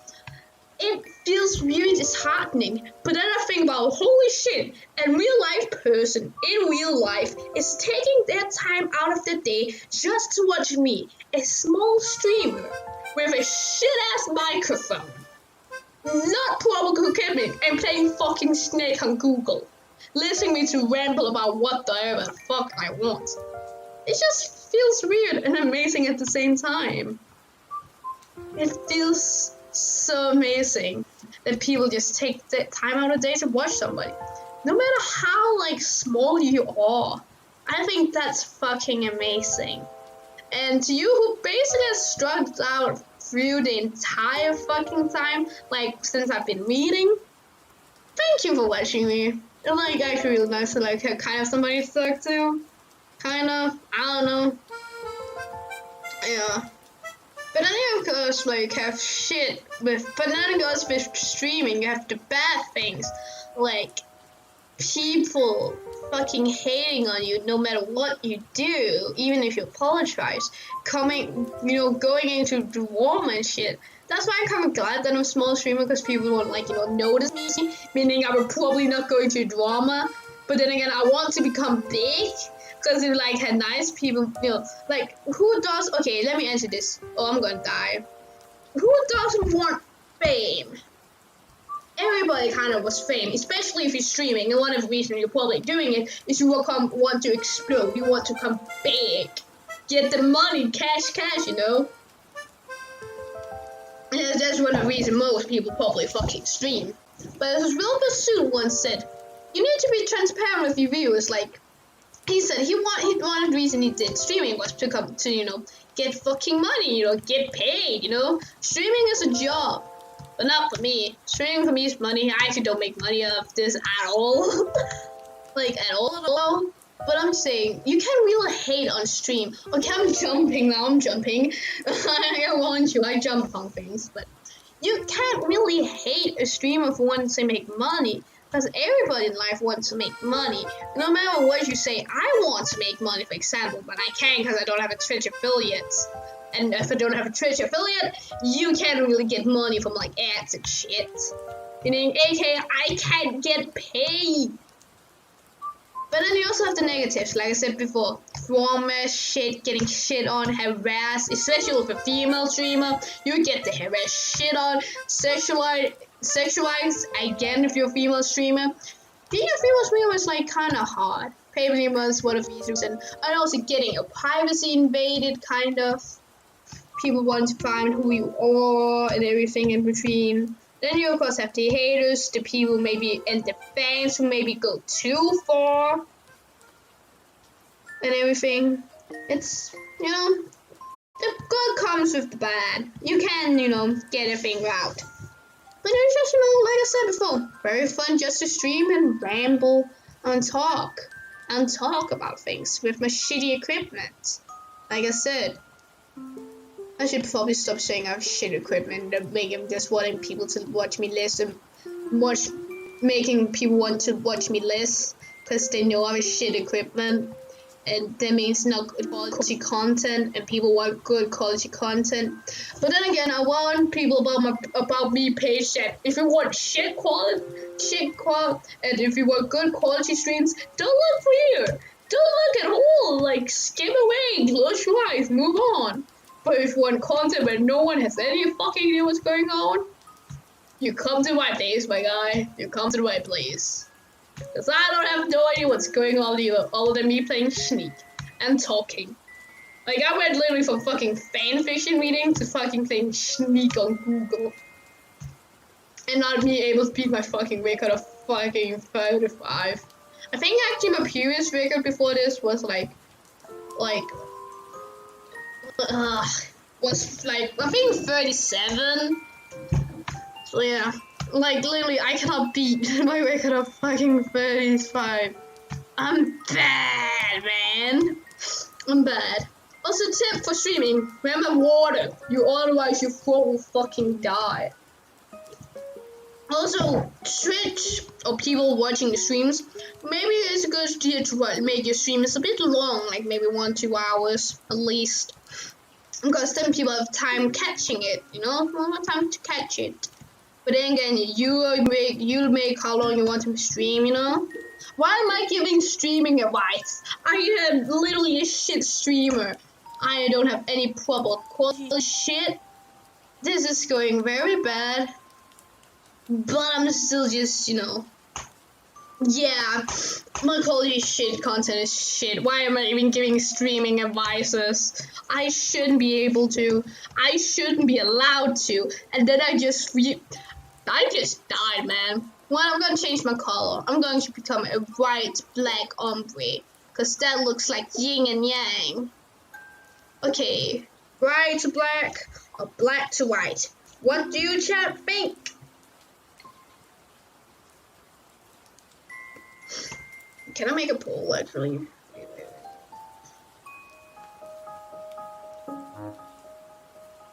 It feels really disheartening, but then I think about, holy shit, a real life person in real life is taking their time out of the day just to watch me, a small streamer with a shit ass microphone, not proper equipment, and playing fucking Snake on Google, listening me to ramble about whatever the fuck I want. it just feels weird and amazing at the same time. It feels so amazing that people just take the time out of the day to watch somebody. No matter how like small you are. I think that's fucking amazing. And to you who basically has struggled out through the entire fucking time, like since I've been reading, thank you for watching me. It's like actually really nice to like have kind of somebody to talk to. Kind of. I don't know. Yeah. But then you of course like have shit with, but then it goes with streaming, you have the bad things. Like people fucking hating on you no matter what you do, even if you apologize, going into drama and shit. That's why I'm kind of glad that I'm a small streamer, because people won't like, notice me, meaning I would probably not go into drama. But then again, I want to become big, because it like had nice people, like who does, okay, let me answer this. Oh, I'm gonna die. Who doesn't want fame? Everybody kind of was fame, especially if you're streaming, and one of the reasons you're probably doing it is you want to explode, you want to come big, get the money, cash, And that's one of the reasons most people probably fucking stream. But as Will Bassoon once said, you need to be transparent with your viewers. Like, he said one of the reasons he did streaming was to come to, get fucking money, get paid, Streaming is a job. But not for me. Streaming for me is money. I actually don't make money out of this at all. Like, at all. But I'm saying, you can't really hate on stream. Okay, I'm jumping now, I'm jumping. I want you, I jump on things. But you can't really hate a streamer for wanting to make money. Because everybody in life wants to make money. No matter what you say, I want to make money, for example. But I can't because I don't have a Twitch affiliate. And if I don't have a Twitch affiliate, you can't really get money from like ads and shit. Meaning, aka, I can't get paid. But then you also have the negatives, like I said before. Trauma, shit, getting shit on, harassed, especially with a female streamer. You get the harassed shit on, sexualized, again if you're a female streamer. Being a female streamer is like kind of hard. Probably was one of the reasons, and also getting your privacy invaded, kind of. People want to find who you are and everything in between. Then you of course have the haters, the people maybe, and the fans who maybe go too far and everything. It's, the good comes with the bad. You can, get everything out. But it's just, like I said before, very fun just to stream and ramble and talk about things with my shitty equipment. Like I said, I should probably stop saying I have shit equipment and making just wanting people to watch me less and making people want to watch me less because they know I have shit equipment, and that means not good quality content, and people want good quality content. But then again, I warn people about me page that if you want shit quality, and if you want good quality streams, don't look for here. Don't look at all. Like, skim away, close your eyes, move on. But if you want content where no one has any fucking idea what's going on, you come to my place, my guy. You come to my place. Because I don't have no idea what's going on either, other than me playing Sneak and talking. Like, I went literally from fucking fanfiction reading to fucking playing Sneak on Google. And not me able to beat my fucking record of fucking 35. I think actually my previous record before this was was like, I think 37. So yeah, like literally I cannot beat my record of fucking 35. I'm bad, man. I'm bad. Also, tip for streaming, remember water. Otherwise your throat will fucking die. Also, Twitch or people watching the streams, maybe it's a good idea to make your streams a bit long, like maybe 1-2 hours at least. Because then people have time catching it, more time to catch it. But then again, you make how long you want to stream, Why am I giving streaming advice? I am literally a shit streamer. I don't have any proper quality shit. This is going very bad. But I'm still just, Yeah, my quality shit, content is shit. Why am I even giving streaming advices? I shouldn't be able to. I shouldn't be allowed to. And then I just died, man. Well, I'm gonna change my color. I'm going to become a white black ombre, cause that looks like yin and yang. Okay, white to black or black to white. What do you chat think? Can I make a poll actually?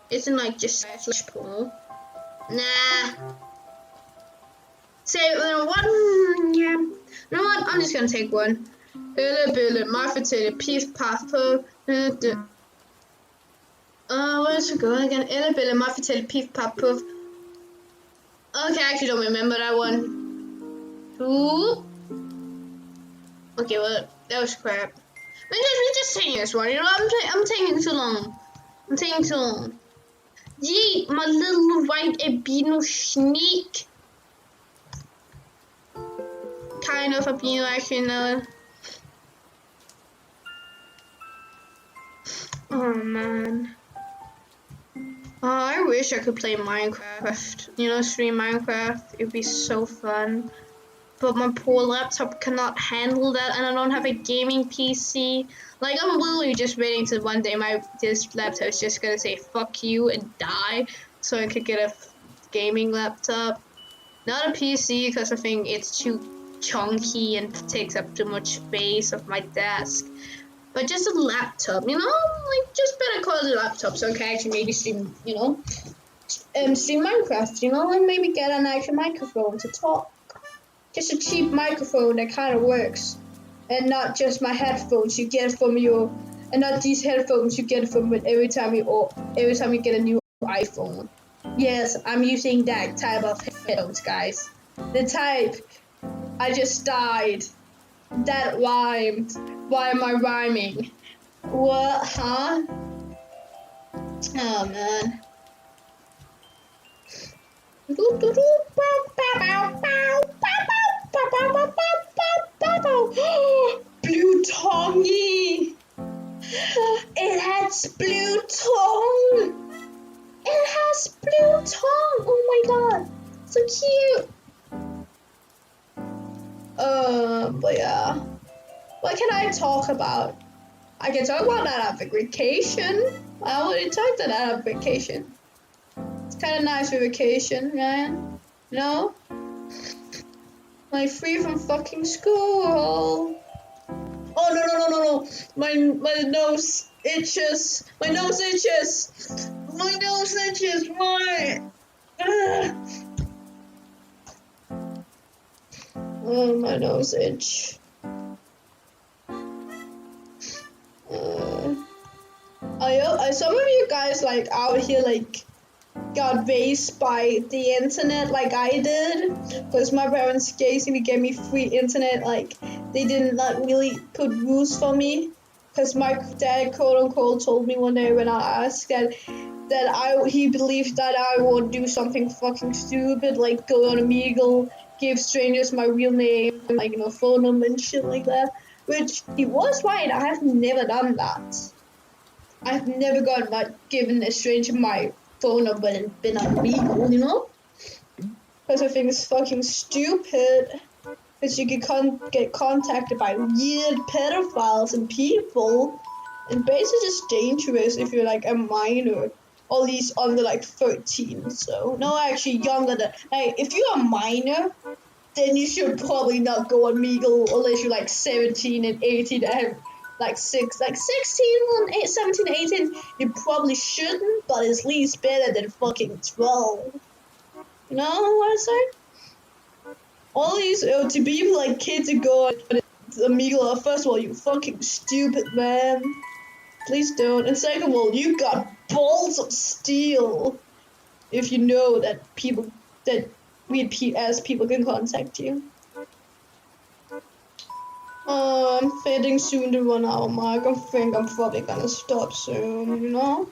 Isn't like just a flash poll? Nah. Say one. Yeah. You know what? I'm just gonna take one. Bille, bille, muffetille, piff, puff, puff. Where's it going again? Ille, bille, muffetille, piff, puff, puff. Okay, I actually don't remember that one. Ooh. Okay, well, that was crap. We're just taking this one, you know? I'm taking too long. I'm taking too long. Yeet, my little white albino sneak. Kind of albino, actually, no. Oh, man. Oh, I wish I could play Minecraft. You know, stream Minecraft. It'd be so fun. But my poor laptop cannot handle that, and I don't have a gaming PC. Like, I'm literally just waiting till one day this laptop is just gonna say fuck you and die, so I could get a gaming laptop. Not a PC, because I think it's too chunky and takes up too much space of my desk. But just a laptop, you know, like just better quality laptop, so I can actually maybe stream, you know, stream Minecraft, you know, and maybe get an actual microphone to talk. Just a cheap microphone that kind of works, and not just my headphones you get from your, and not these headphones you get from every time you get a new iPhone. Yes, I'm using that type of headphones, guys. The type I just died. That rhymed. Why am I rhyming? What? Huh? Oh man. Blue tonguey. It has blue tongue. It has blue tongue. Oh my god, so cute. But yeah. What can I talk about? I can talk about that on vacation. I already talked about that on vacation. It's kind of nice for vacation, man. You know? Like free from fucking school. Oh no! My nose itches. My nose itches. My nose itches. Why? Oh, my nose itch. Some of you guys like out here like got raised by the internet like I did, because my parents basically gave me free internet. Like they didn't like really put rules for me, because my dad quote unquote told me one day when I asked that he believed that I would do something fucking stupid like go on Omegle, give strangers my real name, like, you know, phone number and shit like that, which he was right. I have never done that. I've never gotten like given a stranger my phone number and been on Omegle, you know? Because I think it's fucking stupid. Because you can get contacted by weird pedophiles and people, and basically just dangerous if you're like a minor, or at least under like 13. So no, actually younger than, like, if you're a minor, then you should probably not go on Meagle unless you're like 17 and 18 and have like 16 and 17 and 18. You probably shouldn't, but it's at least better than fucking 12. You know what I'm saying? All these to be like kids who go on Omegle, first of all, you fucking stupid man. Please don't. And second of all, you got balls of steel if you know that weird ass people can contact you. I'm fading soon to 1 hour mark. I think I'm probably gonna stop soon, you know?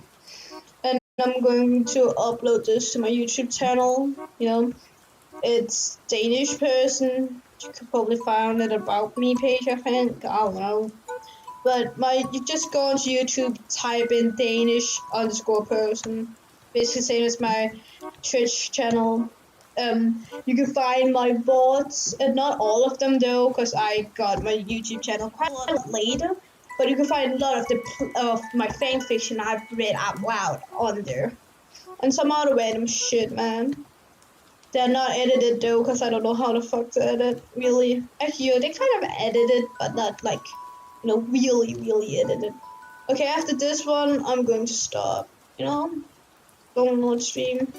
And I'm going to upload this to my YouTube channel, you know? It's Danish person You could probably find it about me page, I think. I don't know. But you just go onto YouTube, type in Danish_person, basically same as my Twitch channel. You can find my boards, and not all of them though, because I got my YouTube channel quite a lot later. But you can find a lot of my fan fiction I've read out loud on there, and some other random shit, man. They're not edited though, because I don't know how the fuck to edit, really. Actually, they kind of edited, but not like, really edited. Okay, after this one, I'm going to stop, going on stream.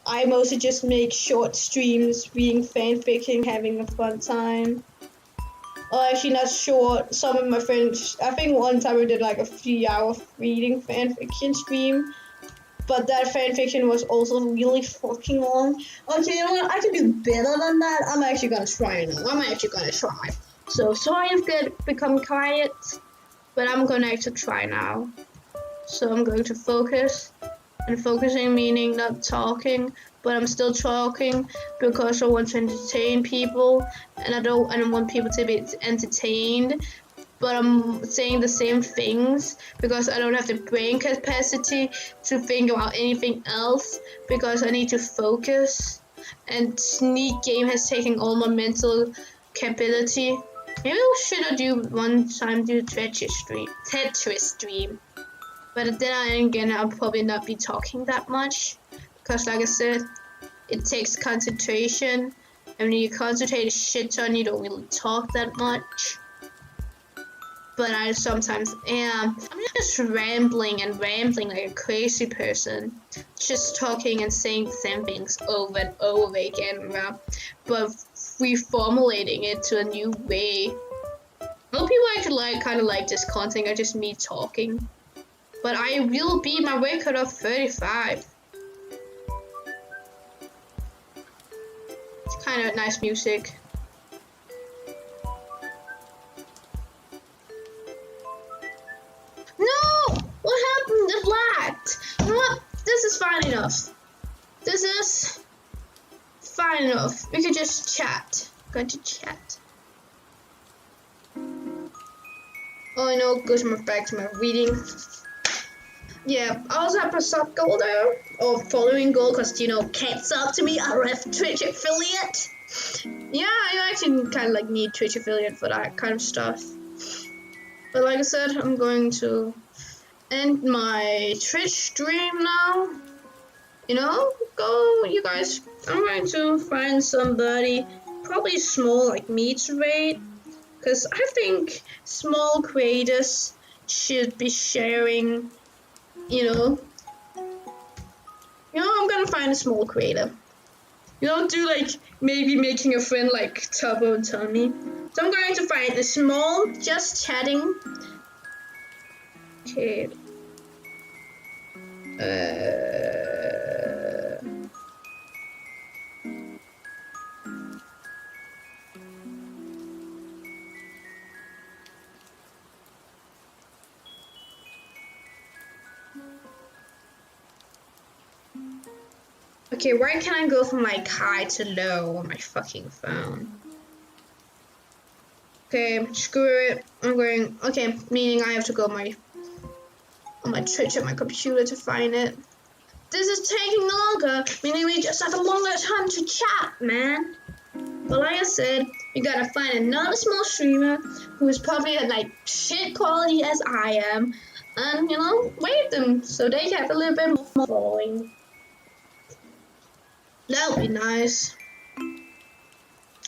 I mostly just make short streams, reading fanficking, having a fun time. Well, actually not short. Some of my friends, I think one time we did like a 3-hour reading fanfiction stream. But that fanfiction was also really fucking long. Okay, you know what? I can do better than that. I'm actually gonna try now. So sorry if I become quiet, but I'm gonna actually try now. So I'm going to focus. And focusing meaning not talking, but I'm still talking because I want to entertain people, and I don't want people to be entertained. But I'm saying the same things because I don't have the brain capacity to think about anything else because I need to focus. And Sneak Game has taken all my mental capability. Maybe we should do one time do Tetris stream. But then again, I'll probably not be talking that much because, like I said, it takes concentration. And when you concentrate a shit ton, you don't really talk that much. But I sometimes am. I'm just rambling like a crazy person. Just talking and saying the same things over and over again, but reformulating it to a new way. Well, people actually kind of like this content, or just me talking. But I will beat my record of 35. It's kind of nice music. No! What happened? It lagged. You know what? This is fine enough. This is fine enough. We could just chat. I'm going to chat. Oh, I know. Goes back to my reading. Yeah, I also have a sub goal there, or following goal, because, can't sub to me, RF Twitch affiliate. Yeah, you actually kind of need Twitch affiliate for that kind of stuff. But like I said, I'm going to end my Twitch stream now. Go, you guys. I'm going to find somebody, probably small like me to raid, because I think small creators should be sharing, I'm gonna find a small creator. Do maybe making a friend like Tubbo and Tommy. So I'm going to find a small, just chatting. Okay. Okay, where can I go from high to low on my fucking phone? Okay, screw it. I'm going. Okay, meaning I have to go on my Twitch at my computer to find it. This is taking longer, meaning we just have a longer time to chat, man. But like I said, you gotta find another small streamer who is probably at shit quality as I am, and raid them so they have a little bit more following. That would be nice.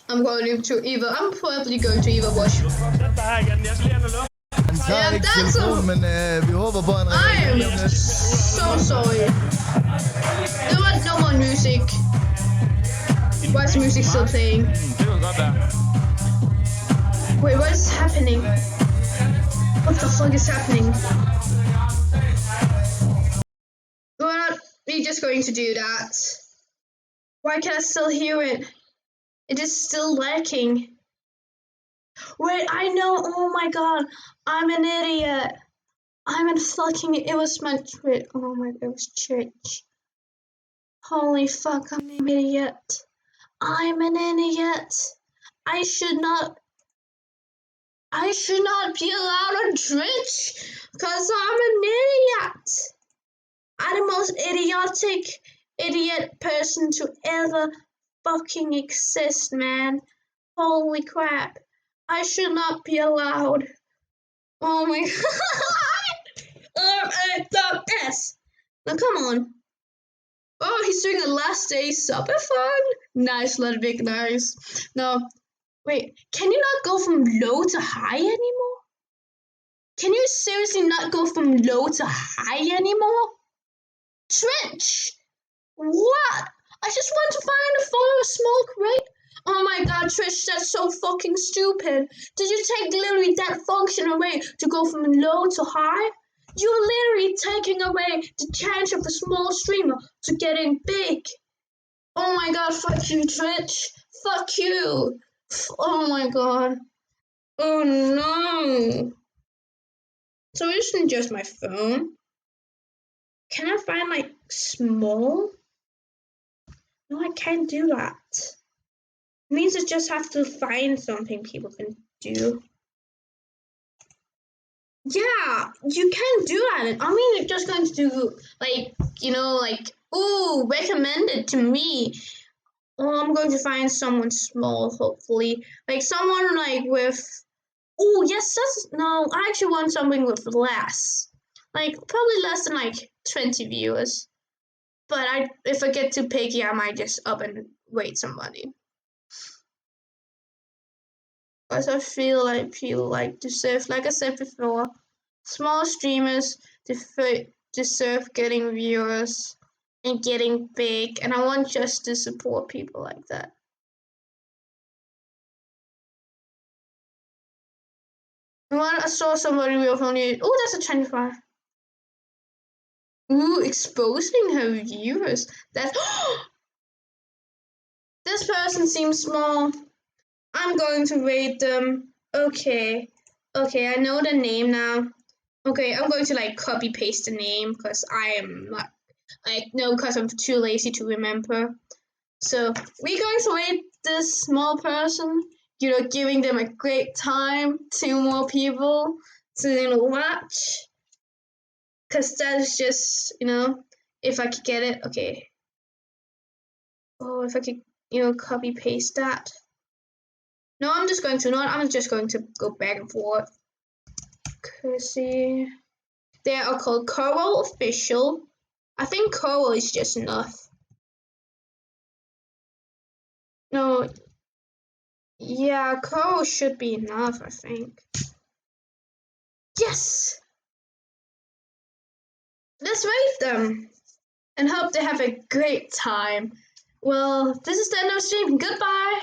I'm probably going to either watch. Yeah, that's I am so sorry. There was no more music. Why is the music still playing? Wait, what is happening? What the fuck is happening? We're just going to do that. Why can I still hear it? It is still lacking. Wait, I know. Oh my god. I'm an idiot. It was my Twitch. Oh my, it was Twitch. Holy fuck, I'm an idiot. I'm an idiot. I should not be allowed on Twitch because I'm an idiot. I'm the most idiot person to ever fucking exist, man. Holy crap. I should not be allowed. Oh my god. S. Now come on. Oh, he's doing a last day subathon? Nice, Ludwig, nice. No, wait, can you not go from low to high anymore? Can you seriously not go from low to high anymore? Trench! What? I just want to find a photo of smoke, right? Oh my god, Trish, that's so fucking stupid. Did you take literally that function away to go from low to high? You're literally taking away the chance of a small streamer to getting big. Oh my god, fuck you, Trish. Fuck you. Oh my god. Oh no. So it isn't just my phone. Can I find like small? No, I can't do that. It means I just have to find something people can do. Yeah, you can do that. I mean, you're just going to do like, ooh, recommended to me. Oh, I'm going to find someone small, hopefully. Like someone like with, oh yes, no, I actually want something with less. Like probably less than like 20 viewers. But if I get too picky, I might just up and wait somebody. Because I feel like people like deserve, like I said before, small streamers deserve getting viewers and getting big, and I want just to support people like that. I saw somebody with only, oh, that's a 25. Ooh, exposing her viewers. That's, this person seems small. I'm going to rate them. Okay, I know the name now. Okay, I'm going to like copy paste the name because I am not because I'm too lazy to remember. So we're going to rate this small person, giving them a great time, 2 more people to watch. Because that is just, if I could get it, okay. Oh, if I could, copy paste that. No, I'm just going to go back and forth. See, they are called Coral Official. I think Coral is just enough. No, yeah, Coral should be enough, I think. Yes! Let's rate them and hope they have a great time. Well, this is the end of the stream. Goodbye!